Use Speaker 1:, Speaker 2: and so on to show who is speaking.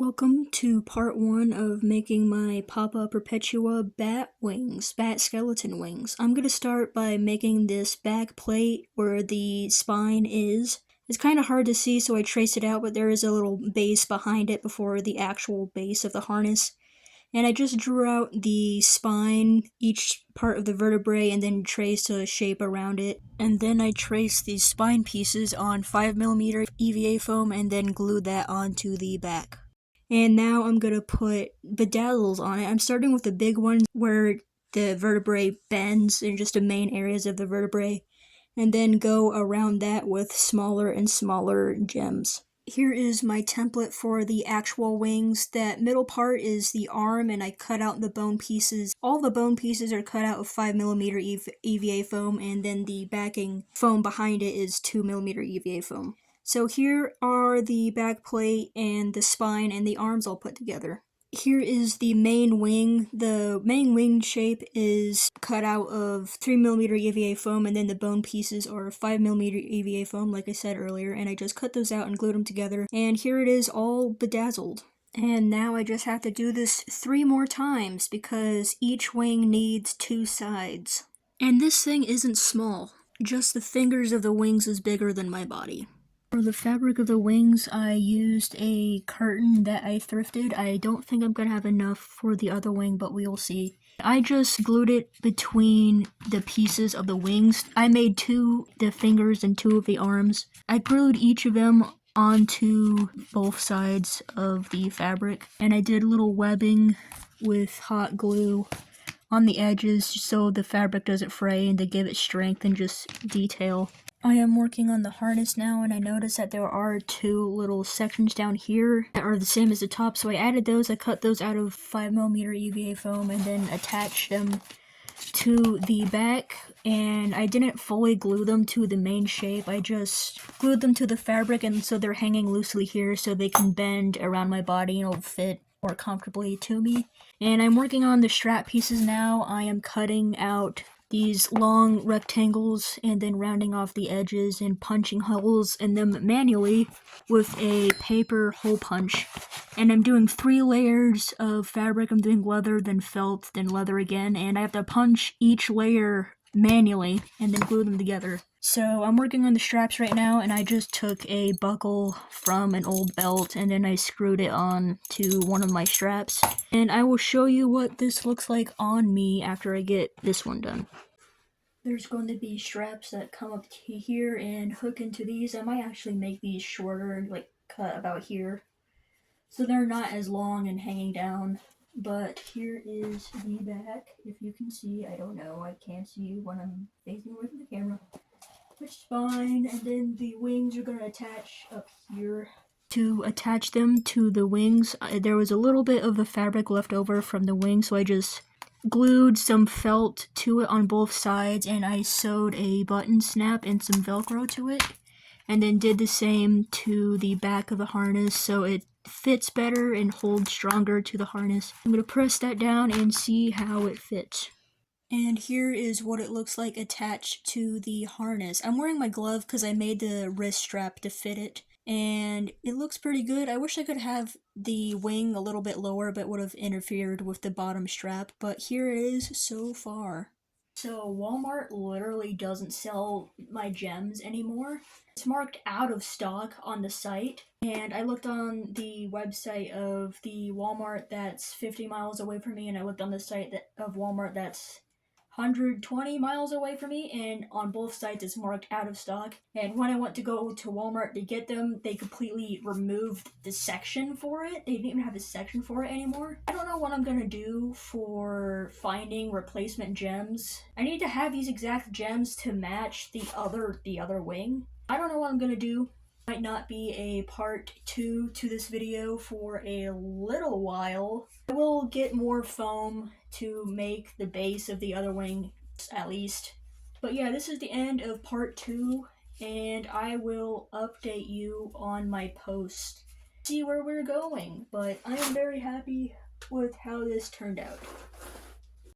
Speaker 1: Welcome to part 1 of making my Papa Perpetua Bat Wings, Bat Skeleton Wings. I'm going to start by making this back plate where the spine is. It's kind of hard to see, so I traced it out, but there is a little base behind it before the actual base of the harness. And I just drew out the spine, each part of the vertebrae, and then traced a shape around it. And then I traced these spine pieces on 5mm EVA foam and then glued that onto the back. And now I'm going to put bedazzles on it. I'm starting with the big ones where the vertebrae bends in just the main areas of the vertebrae, and then go around that with smaller and smaller gems. Here is my template for the actual wings. That middle part is the arm, and I cut out the bone pieces. All the bone pieces are cut out of 5mm EVA foam, and then the backing foam behind it is 2mm EVA foam. So here are the back plate and the spine and the arms all put together. Here is the main wing. The main wing shape is cut out of 3mm EVA foam, and then the bone pieces are 5mm EVA foam, like I said earlier, and I just cut those out and glued them together. And here it is all bedazzled. And now I just have to do this 3 more times because each wing needs 2 sides. And this thing isn't small. Just the fingers of the wings is bigger than my body. For the fabric of the wings, I used a curtain that I thrifted. I don't think I'm going to have enough for the other wing, but we'll see. I just glued it between the pieces of the wings. I made 2 the fingers and 2 of the arms. I glued each of them onto both sides of the fabric, and I did a little webbing with hot glue on the edges so the fabric doesn't fray and to give it strength and just detail. I am working on the harness now, and I noticed that there are 2 little sections down here that are the same as the top, so I added those. I cut those out of 5mm EVA foam and then attached them to the back, and I didn't fully glue them to the main shape. I just glued them to the fabric, and so they're hanging loosely here so they can bend around my body and it'll fit more comfortably to me. And I'm working on the strap pieces now. I am cutting out these long rectangles and then rounding off the edges and punching holes in them manually with a paper hole punch. And I'm doing 3 layers of fabric. I'm doing leather, then felt, then leather again, and I have to punch each layer manually and then glue them together. So I'm working on the straps right now, and I just took a buckle from an old belt and then I screwed it on to one of my straps. And I will show you what this looks like on me after I get this one done. There's going to be straps that come up to here and hook into these. I might actually make these shorter and like cut about here, so they're not as long and hanging down. But here is the back. If you can see, I don't know, I can't see when I'm facing away from the camera. The spine, and then the wings are going to attach up here. To attach them to the wings, there was a little bit of the fabric left over from the wings, so I just glued some felt to it on both sides, and I sewed a button snap and some Velcro to it, and then did the same to the back of the harness so it fits better and holds stronger to the harness. I'm going to press that down and see how it fits. And here is what it looks like attached to the harness. I'm wearing my glove because I made the wrist strap to fit it, and it looks pretty good. I wish I could have the wing a little bit lower, but would have interfered with the bottom strap, but here it is so far. So Walmart literally doesn't sell my gems anymore. It's marked out of stock on the site, and I looked on the website of the Walmart that's 50 miles away from me, and I looked on the site of Walmart that's 120 miles away from me, and on both sites it's marked out of stock. And when I went to go to Walmart to get them, they completely removed the section for it. They didn't even have a section for it anymore. I don't know what I'm gonna do for finding replacement gems. I need to have these exact gems to match the other wing. I don't know what I'm gonna do. Might not be a part 2 to this video for a little while. I will get more foam to make the base of the other wing, at least. But yeah, this is the end of part 2, and I will update you on my post. See where we're going, but I am very happy with how this turned out.